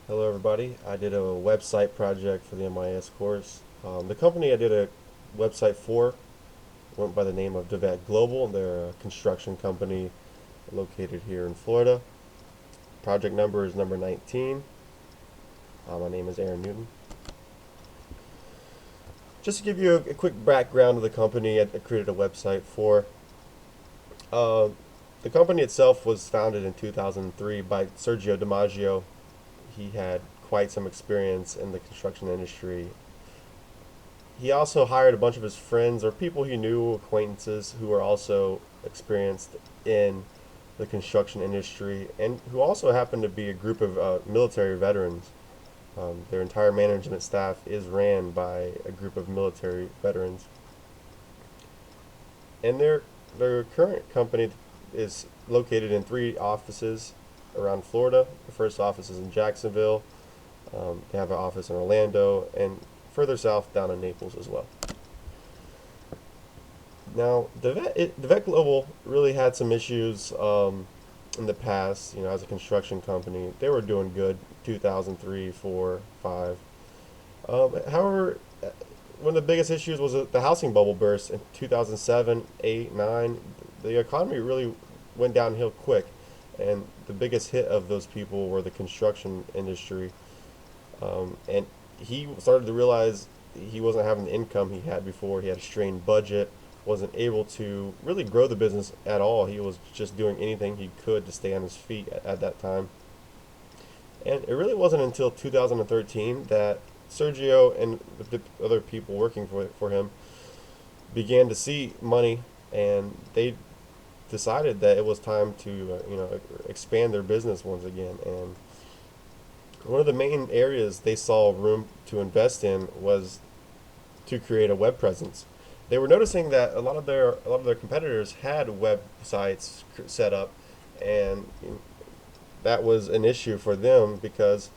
Hello everybody. I did a website project for the MIS course. The company I did a website for went by the name of Devet Global. They're a construction company located here in Florida. Project number is number 19. My name is Aaron Newton. Just to give you a quick background of the company I created a website for. Uh, the company itself was founded in 2003 by Sergio DiMaggio. He had quite some experience in the construction industry. He also hired a bunch of his friends or people he knew, acquaintances, who were also experienced in the construction industry and who also happened to be a group of military veterans. Their entire management staff is ran by a group of military veterans. And their current company is located in 3 offices around Florida. The first office is in Jacksonville. They have an office in Orlando and further south down in Naples as well. Now, Devet Global really had some issues in the past. You know, as a construction company, they were doing good. 2003, 4, 5. However, one of the biggest issues was the housing bubble burst in 2007, 8, 9. The economy really went downhill quick, and the biggest hit of those people were the construction industry. And he started to realize he wasn't having the income he had before. He had a strained budget, wasn't able to really grow the business at all. He was just doing anything he could to stay on his feet at that time. And it really wasn't until 2013 that Sergio and the other people working for him began to see money, and they decided that it was time to expand their business once again. And one of the main areas they saw room to invest in was to create a web presence. They were noticing that a lot of their competitors had websites set up, and that was an issue for them because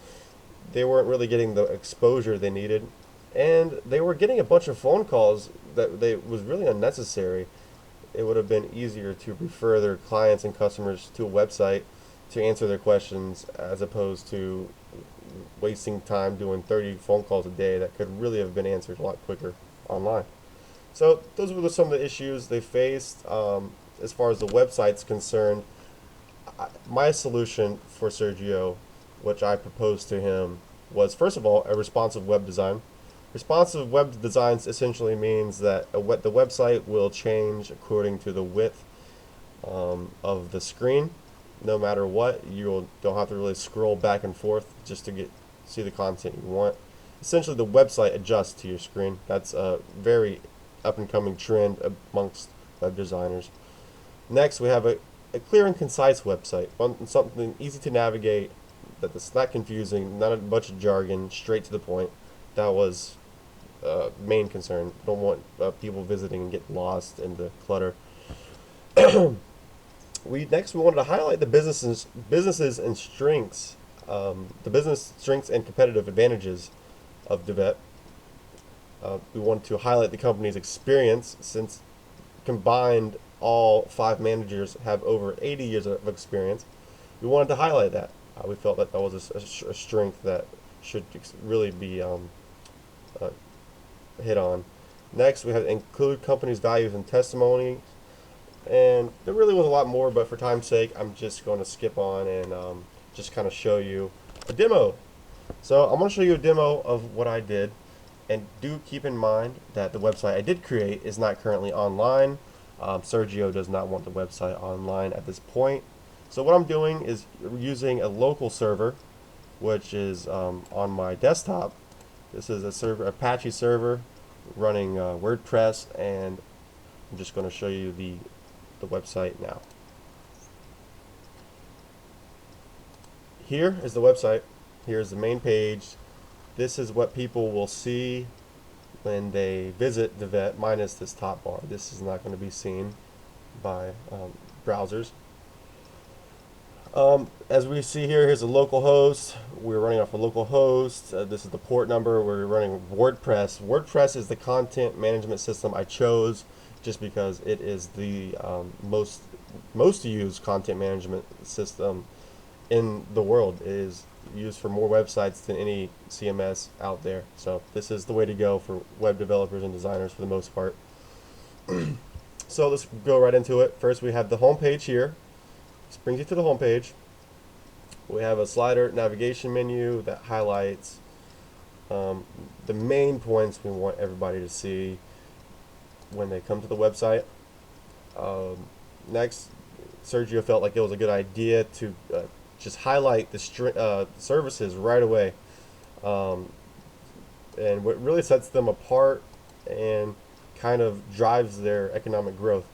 they weren't really getting the exposure they needed, and they were getting a bunch of phone calls that they was really unnecessary. It would have been easier to refer their clients and customers to a website to answer their questions as opposed to wasting time doing 30 phone calls a day that could really have been answered a lot quicker online. So those were some of the issues they faced. As far as the website's concerned, my solution for Sergio, which I proposed to him, was first of all a responsive web design. Responsive web designs essentially means that the website will change according to the width of the screen. No matter what, you don't have to really scroll back and forth just to see the content you want. Essentially, the website adjusts to your screen. That's a very up and coming trend amongst web designers. Next, we have a clear and concise website, something easy to navigate, that's not confusing, not a bunch of jargon, straight to the point. That was main concern. Don't want people visiting and get lost in the clutter. We wanted to highlight the businesses and strengths, the business strengths and competitive advantages of Devet. We wanted to highlight the company's experience, since combined all 5 managers have over 80 years of experience. We wanted to highlight that. We felt that was a strength that should really be hit on. Next, we have include company's values and testimony. And there really was a lot more, but for time's sake, I'm just going to skip on and just kind of show you a demo. So I'm going to show you a demo of what I did. And do keep in mind that the website I did create is not currently online. Sergio does not want the website online at this point. So what I'm doing is using a local server, which is on my desktop. This is a server, Apache server, running WordPress, and I'm just going to show you the website now. Here is the website. Here's the main page. This is what people will see when they visit Devet, minus this top bar. This is not going to be seen by browsers. As we see here, here's a local host. We're running off a local host. This is the port number. We're running WordPress. WordPress is the content management system I chose just because it is the most used content management system in the world. It is used for more websites than any CMS out there. So this is the way to go for web developers and designers for the most part. So let's go right into it. First, we have the home page here. This brings you to the home page. We have a slider navigation menu that highlights the main points we want everybody to see when they come to the website. Next, Sergio felt like it was a good idea to just highlight the services right away, and what really sets them apart and kind of drives their economic growth.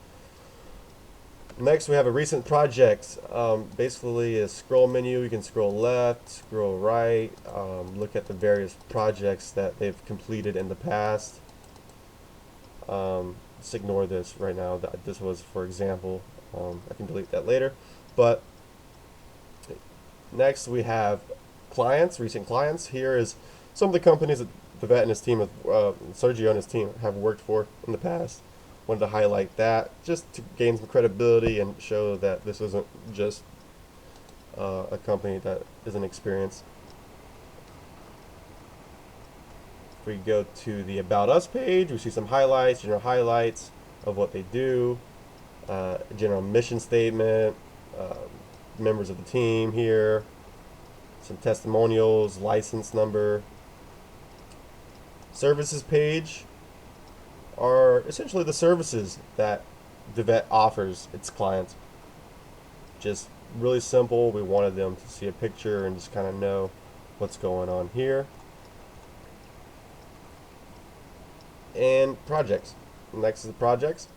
Next, we have a recent projects. Basically, a scroll menu. You can scroll left, scroll right, look at the various projects that they've completed in the past. Let's ignore this right now. This was for example. I can delete that later. But next, we have clients, recent clients. Here is some of the companies that Devet and his team, Sergio and his team, have worked for in the past. Wanted to highlight that just to gain some credibility and show that this isn't just a company that isn't experienced. If we go to the About Us page, we see some highlights, general highlights of what they do, general mission statement, members of the team here, some testimonials, license number. Services page are essentially the services that Devet offers its clients. Just really simple. We wanted them to see a picture and just kind of know what's going on here. And projects. Next is the projects.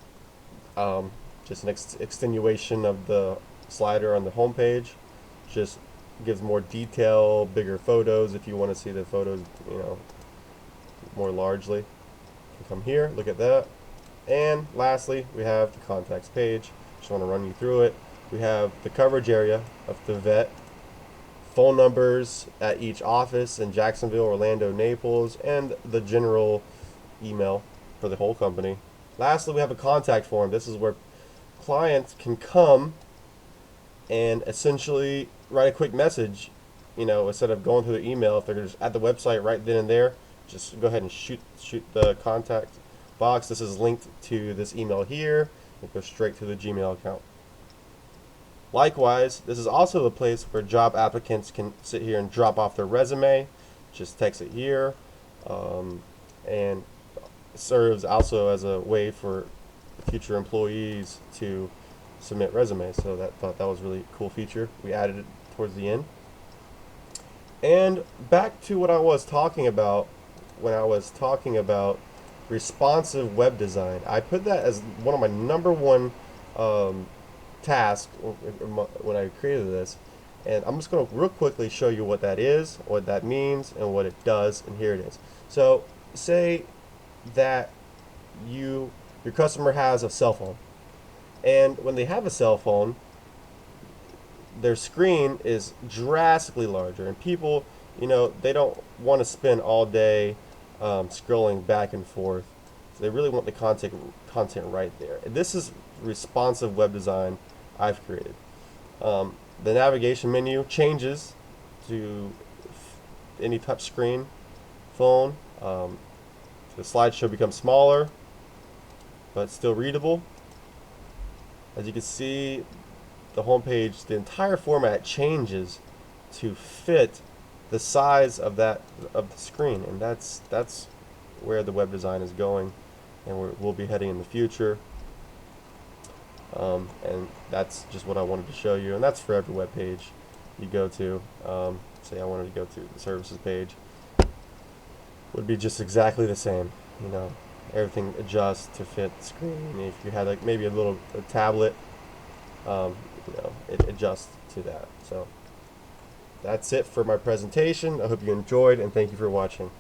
Just an extenuation of the slider on the home page. Just gives more detail, bigger photos if you want to see the photos, more largely. You can come here, look at that. And lastly, we have the contacts page. Just want to run you through it. We have the coverage area of Devet, phone numbers at each office in Jacksonville, Orlando, Naples, and the general email for the whole company. Lastly, we have a contact form. This is where clients can come and essentially write a quick message, instead of going through the email. If they're just at the website right then and there, just go ahead and shoot the contact box. This is linked to this email here. It goes straight to the Gmail account. Likewise, this is also the place where job applicants can sit here and drop off their resume. Just text it here, and serves also as a way for future employees to submit resumes. So thought that was a really cool feature. We added it towards the end. And back to what I was talking about when I was talking about responsive web design. I put that as one of my number one tasks when I created this. And I'm just going to real quickly show you what that is, what that means, and what it does. And here it is. So say that your customer has a cell phone. And when they have a cell phone, their screen is drastically larger. And people, they don't want to spend all day scrolling back and forth. So they really want the content right there. And this is responsive web design I've created. The navigation menu changes to any touch screen phone. The slideshow becomes smaller, but still readable. As you can see, the home page, the entire format changes to fit the size of the screen, and that's where the web design is going, and we'll be heading in the future. And that's just what I wanted to show you, and that's for every web page you go to. Say I wanted to go to the services page, would be just exactly the same. Everything adjusts to fit the screen. If you had maybe a tablet, it adjusts to that. So that's it for my presentation. I hope you enjoyed, and thank you for watching.